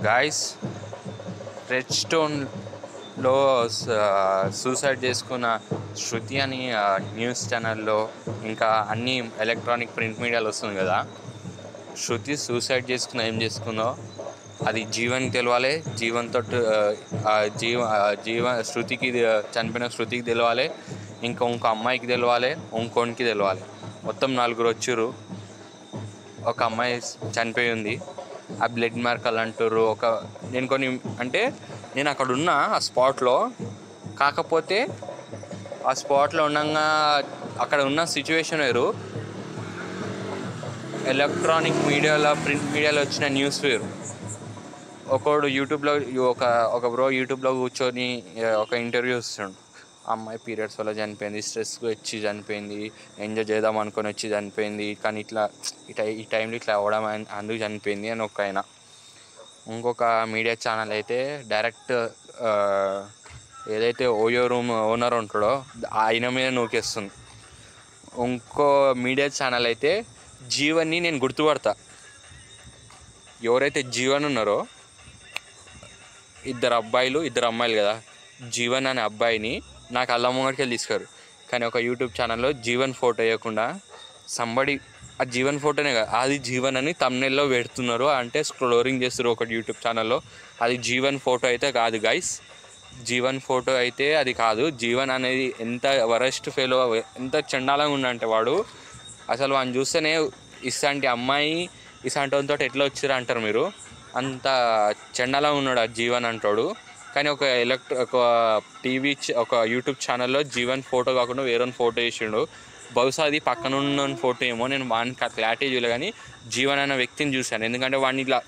Guys, red స్టోన్లో suicide చేసుకున్న శృతి అని news ఛానల్లో ఇంకా అన్ని ఎలక్ట్రానిక్ ప్రింట్ మీడియాలో వస్తుంది కదా. శృతి సూసైడ్ చేసుకున్న ఏం చేసుకుందో అది జీవన్కి తెలవాలి, శృతికి చనిపోయిన శృతికి తెలవాలి, ఇంకో అమ్మాయికి తెలవాలి, ఇంకోనికి తెలవాలి. మొత్తం 4 వచ్చారు. ఒక అమ్మాయి చనిపోయి ఉంది, ఆ బ్లడ్ మార్కలు అంటారు. నేను అక్కడ ఉన్నా ఆ స్పాట్లో. కాకపోతే ఆ స్పాట్లో ఉండగా అక్కడ ఉన్న సిచ్యువేషన్ వేరు, ఎలక్ట్రానిక్ మీడియాలో ప్రింట్ మీడియాలో వచ్చిన న్యూస్ వేరు. ఒకడు యూట్యూబ్లో ఒక బ్రో యూట్యూబ్లో కూర్చొని ఒక ఇంటర్వ్యూ ఇస్తుండు. అమ్మాయి పీరియడ్స్ వల్ల చనిపోయింది, స్ట్రెస్కి వచ్చి చనిపోయింది, ఎంజాయ్ చేద్దాం అనుకొని వచ్చి చనిపోయింది, కానీ ఈ టైంలో ఇట్లా అవ్వడం అందుకు చనిపోయింది అని ఒక ఆయన. ఇంకొక మీడియా ఛానల్ అయితే డైరెక్ట్ ఏదైతే ఓయో రూమ్ ఓనర్ ఉంటాడో ఆయన మీద నూకేస్తుంది. ఇంకో మీడియా ఛానల్ అయితే జీవన్ని నేను గుర్తుపడతా, ఎవరైతే జీవన్ ఉన్నారో, 2 అబ్బాయిలు 2 అమ్మాయిలు కదా, జీవన్ అనే అబ్బాయిని నాకు అల్లం ముంగడికి వెళ్ళి తీసుకారు. కానీ ఒక యూట్యూబ్ ఛానల్లో జీవన్ ఫోటో వేయకుండా ఆ జీవన్ ఫోటోనే కదా, అది జీవన్ అని థంబ్నెయిల్లో పెడుతున్నారు. అంటే స్క్రోలింగ్ చేస్తారు ఒక యూట్యూబ్ ఛానల్లో. అది జీవన్ ఫోటో అయితే కాదు గైస్, జీవన్ ఫోటో అయితే అది కాదు. జీవన్ అనేది ఎంత వరస్ట్ ఫెలో, ఎంత చండాలంగా ఉండంటే వాడు అసలు వాడిని చూస్తేనే ఇలాంటి అమ్మాయి ఇలాంటి వాళ్ళతో ఎట్లా వచ్చారు అంటారు మీరు. అంత చండాలంగా ఉన్నాడు ఆ జీవన్ అంటాడు. కానీ ఒక యూట్యూబ్ ఛానల్లో జీవన్ ఫోటో కాకుండా వేరే ఫోటో వేసిండు. బహుశా అది పక్కన ఉన్న ఫోటో ఏమో, నేను వాడిని క్లారిటీ చూడలే, కానీ జీవన్ అనే వ్యక్తిని చూశాను. ఎందుకంటే వాడిని ఇట్లా